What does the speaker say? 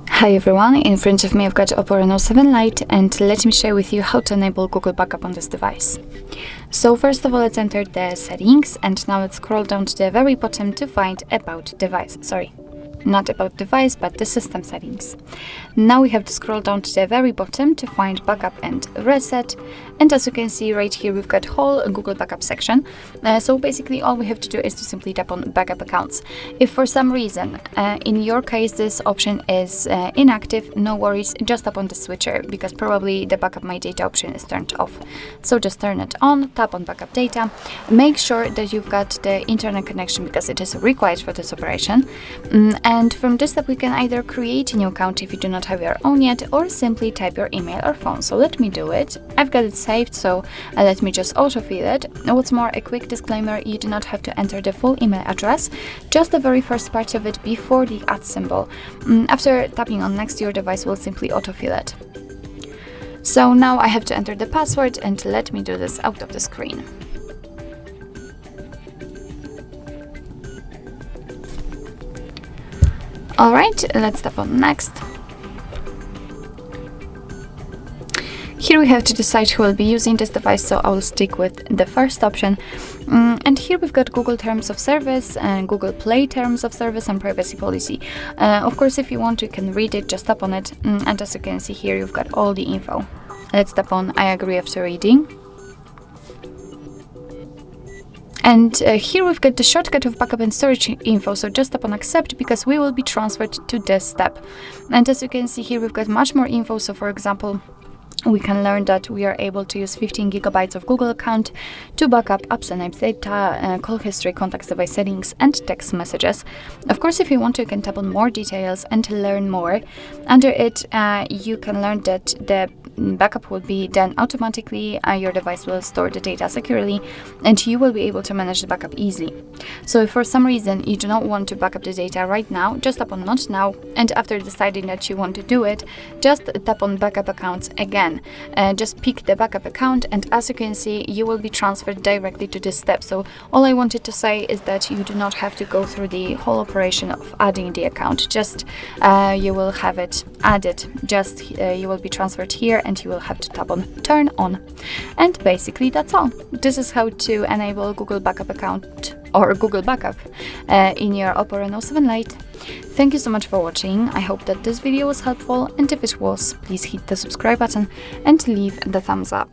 Hi everyone, in front of me I've got Oppo Reno 7 Lite, and let me share with you how to enable Google Backup on this device. So first of all, let's enter the settings, and now let's scroll down to the very bottom to find About Device. Sorry, not About Device, but the System Settings. Now we have to scroll down to the very bottom to find Backup and Reset, and as you can see right here we've got whole Google Backup section. So basically all we have to do is to simply tap on Backup Accounts. If for some reason, in your case, this option is inactive, no worries, just tap on the switcher, because probably the Backup My Data option is turned off. So just turn it on, tap on Backup Data, make sure that you've got the internet connection because it is required for this operation. And from this step we can either create a new account if you do not have your own yet, or simply type your email or phone. So let me do it. I've got it saved, so let me just autofill it. What's more, a quick disclaimer, you do not have to enter the full email address, just the very first part of it before the @ symbol. After tapping on next, your device will simply autofill it. So now I have to enter the password, and let me do this out of the screen. Alright, let's tap on next. Here we have to decide who will be using this device, so I will stick with the first option. And here we've got Google Terms of Service and Google Play Terms of Service and Privacy Policy. Of course, if you want, you can read it, just tap on it. And as you can see here, you've got all the info. Let's tap on I agree after reading. And here we've got the shortcut of backup and storage info, so just tap on accept because we will be transferred to this step. And as you can see here, we've got much more info. So for example, we can learn that we are able to use 15 GB of Google account to backup apps and apps data, call history, contacts, device settings, and text messages. Of course, if you want to, you can tap on more details and learn more. Under it, you can learn that the backup will be done automatically, your device will store the data securely, and you will be able to manage the backup easily. So if for some reason you do not want to backup the data right now, just tap on Not Now, and after deciding that you want to do it, just tap on Backup Accounts again. Just pick the backup account, and as you can see, you will be transferred directly to this step. So all I wanted to say is that you do not have to go through the whole operation of adding the account, just you will have it added, just you will be transferred here, and you will have to tap on Turn On. And basically that's all. This is how to enable Google Backup account or Google Backup in your Oppo Reno 7 Lite. Thank you so much for watching. I hope that this video was helpful, and if it was, please hit the subscribe button and leave the thumbs up.